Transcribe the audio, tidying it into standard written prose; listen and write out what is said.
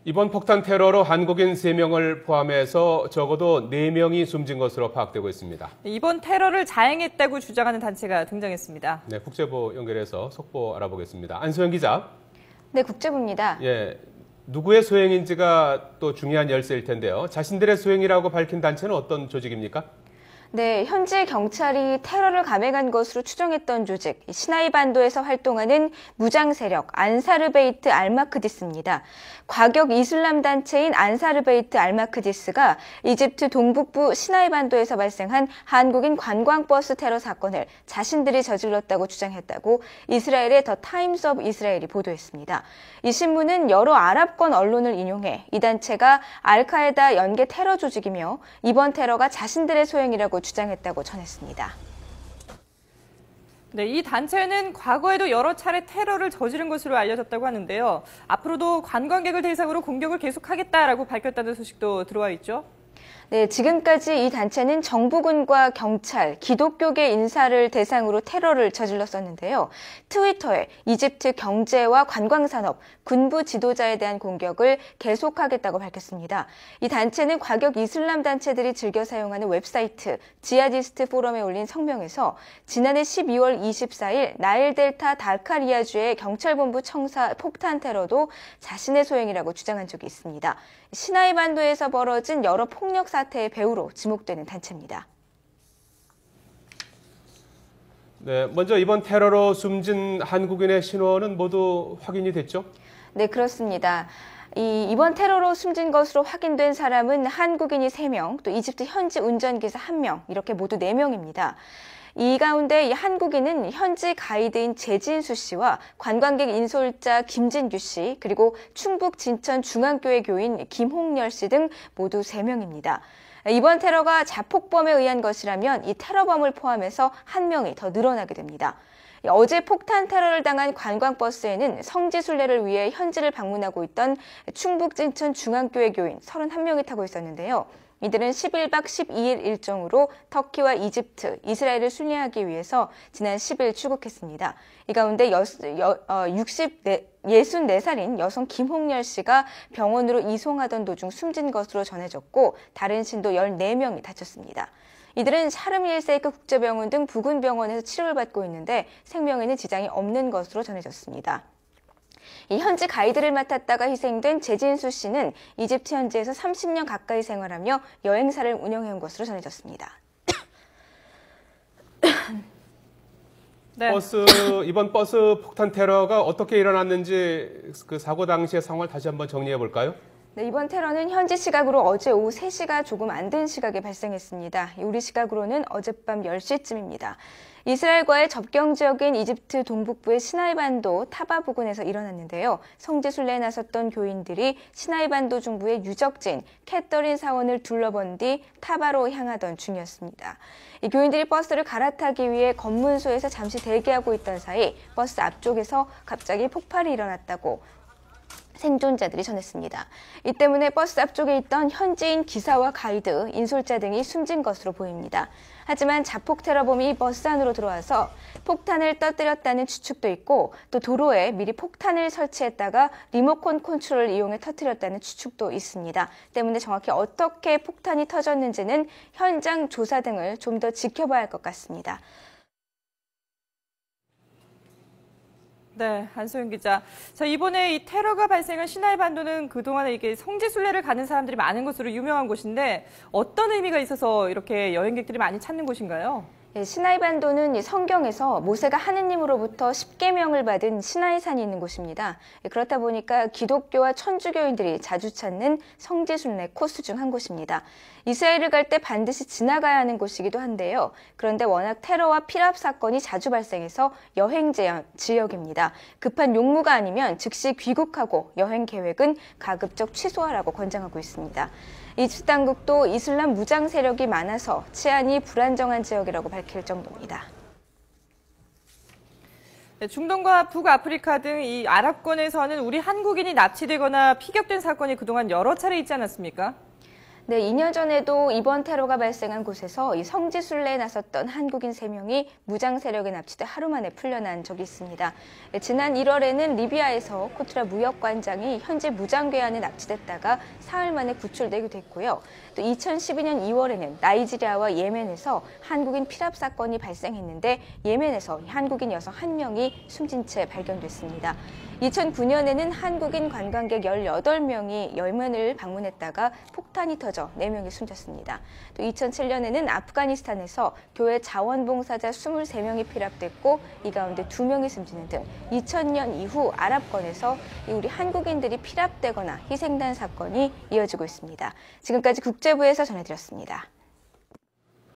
이번 폭탄 테러로 한국인 3명을 포함해서 적어도 4명이 숨진 것으로 파악되고 있습니다. 이번 테러를 자행했다고 주장하는 단체가 등장했습니다. 네, 국제부 연결해서 속보 알아보겠습니다. 안소영 기자. 네, 국제부입니다. 예, 누구의 소행인지가 또 중요한 열쇠일 텐데요. 자신들의 소행이라고 밝힌 단체는 어떤 조직입니까? 네, 현지 경찰이 테러를 감행한 것으로 추정했던 조직, 시나이 반도에서 활동하는 무장 세력 안사르베이트 알마크디스입니다. 과격 이슬람 단체인 안사르베이트 알마크디스가 이집트 동북부 시나이 반도에서 발생한 한국인 관광버스 테러 사건을 자신들이 저질렀다고 주장했다고 이스라엘의 더 타임스 오브 이스라엘이 보도했습니다. 이 신문은 여러 아랍권 언론을 인용해 이 단체가 알카에다 연계 테러 조직이며 이번 테러가 자신들의 소행이라고 주장했다고 전했습니다. 네, 이 단체는 과거에도 여러 차례 테러를 저지른 것으로 알려졌다고 하는데요. 앞으로도 관광객을 대상으로 공격을 계속하겠다라고 밝혔다는 소식도 들어와 있죠. 네, 지금까지 이 단체는 정부군과 경찰, 기독교계 인사를 대상으로 테러를 저질렀었는데요. 트위터에 이집트 경제와 관광산업, 군부 지도자에 대한 공격을 계속하겠다고 밝혔습니다. 이 단체는 과격 이슬람 단체들이 즐겨 사용하는 웹사이트 지하디스트 포럼에 올린 성명에서 지난해 12월 24일 나일 델타 다카리아주의 경찰본부 청사 폭탄 테러도 자신의 소행이라고 주장한 적이 있습니다. 시나이 반도에서 벌어진 여러 폭력 사태의 배후로 지목되는 단체입니다. 네, 먼저 이번 테러로 숨진 한국인의 신원은 모두 확인이 됐죠? 네, 그렇습니다. 이번 테러로 숨진 것으로 확인된 사람은 한국인이 3명, 또 이집트 현지 운전기사 1명, 이렇게 모두 4명입니다. 이 가운데 이 한국인은 현지 가이드인 재진수 씨와 관광객 인솔자 김진규 씨, 그리고 충북 진천 중앙교회 교인 김홍열 씨 등 모두 3명입니다. 이번 테러가 자폭범에 의한 것이라면 이 테러범을 포함해서 1명이 더 늘어나게 됩니다. 어제 폭탄 테러를 당한 관광버스에는 성지순례를 위해 현지를 방문하고 있던 충북 진천 중앙교회 교인 31명이 타고 있었는데요. 이들은 11박 12일 일정으로 터키와 이집트, 이스라엘을 순례하기 위해서 지난 10일 출국했습니다. 이 가운데 64살인 여성 김홍열 씨가 병원으로 이송하던 도중 숨진 것으로 전해졌고 다른 신도 14명이 다쳤습니다. 이들은 샤르m 일세이크 국제병원 등 부근 병원에서 치료를 받고 있는데 생명에는 지장이 없는 것으로 전해졌습니다. 이 현지 가이드를 맡았다가 희생된 재진수 씨는 이집트 현지에서 30년 가까이 생활하며 여행사를 운영해온 것으로 전해졌습니다. 네. 이번 버스 폭탄 테러가 어떻게 일어났는지 그 사고 당시의 상황을 다시 한번 정리해 볼까요? 네, 이번 테러는 현지 시각으로 어제 오후 3시가 조금 안 된 시각에 발생했습니다. 우리 시각으로는 어젯밤 10시쯤입니다. 이스라엘과의 접경 지역인 이집트 동북부의 시나이 반도 타바 부근에서 일어났는데요. 성지순례에 나섰던 교인들이 시나이 반도 중부의 유적지인 캐터린 사원을 둘러본 뒤 타바로 향하던 중이었습니다. 이 교인들이 버스를 갈아타기 위해 검문소에서 잠시 대기하고 있던 사이 버스 앞쪽에서 갑자기 폭발이 일어났다고 생존자들이 전했습니다. 이 때문에 버스 앞쪽에 있던 현지인 기사와 가이드, 인솔자 등이 숨진 것으로 보입니다. 하지만 자폭 테러범이 버스 안으로 들어와서 폭탄을 터뜨렸다는 추측도 있고 또 도로에 미리 폭탄을 설치했다가 리모컨 컨트롤을 이용해 터뜨렸다는 추측도 있습니다. 때문에 정확히 어떻게 폭탄이 터졌는지는 현장 조사 등을 좀 더 지켜봐야 할 것 같습니다. 네, 안소영 기자. 자, 이번에 이 테러가 발생한 시나이 반도는 그동안에 이게 성지순례를 가는 사람들이 많은 것으로 유명한 곳인데 어떤 의미가 있어서 이렇게 여행객들이 많이 찾는 곳인가요? 시나이 반도는 성경에서 모세가 하느님으로부터 10계명을 받은 시나이산이 있는 곳입니다. 그렇다 보니까 기독교와 천주교인들이 자주 찾는 성지순례 코스 중 한 곳입니다. 이스라엘을 갈 때 반드시 지나가야 하는 곳이기도 한데요. 그런데 워낙 테러와 피랍 사건이 자주 발생해서 여행 제한 지역입니다. 급한 용무가 아니면 즉시 귀국하고 여행 계획은 가급적 취소하라고 권장하고 있습니다. 이집트 당국도 이슬람 무장 세력이 많아서 치안이 불안정한 지역이라고 밝힐 정도입니다. 네, 중동과 북아프리카 등 이 아랍권에서는 우리 한국인이 납치되거나 피격된 사건이 그동안 여러 차례 있지 않았습니까? 네, 2년 전에도 이번 테러가 발생한 곳에서 이 성지순례에 나섰던 한국인 3명이 무장 세력에 납치돼 하루 만에 풀려난 적이 있습니다. 지난 1월에는 리비아에서 코트라 무역관장이 현지 무장괴한에 납치됐다가 사흘 만에 구출되기도 됐고요. 또 2012년 2월에는 나이지리아와 예멘에서 한국인 피랍 사건이 발생했는데 예멘에서 한국인 여성 1명이 숨진 채 발견됐습니다. 2009년에는 한국인 관광객 18명이 예멘을 방문했다가 폭탄이 터져 4명이 숨졌습니다. 또 2007년에는 아프가니스탄에서 교회 자원봉사자 23명이 피랍됐고 이 가운데 2명이 숨지는 등 2000년 이후 아랍권에서 우리 한국인들이 피랍되거나 희생된 사건이 이어지고 있습니다. 지금까지 국제부에서 전해드렸습니다.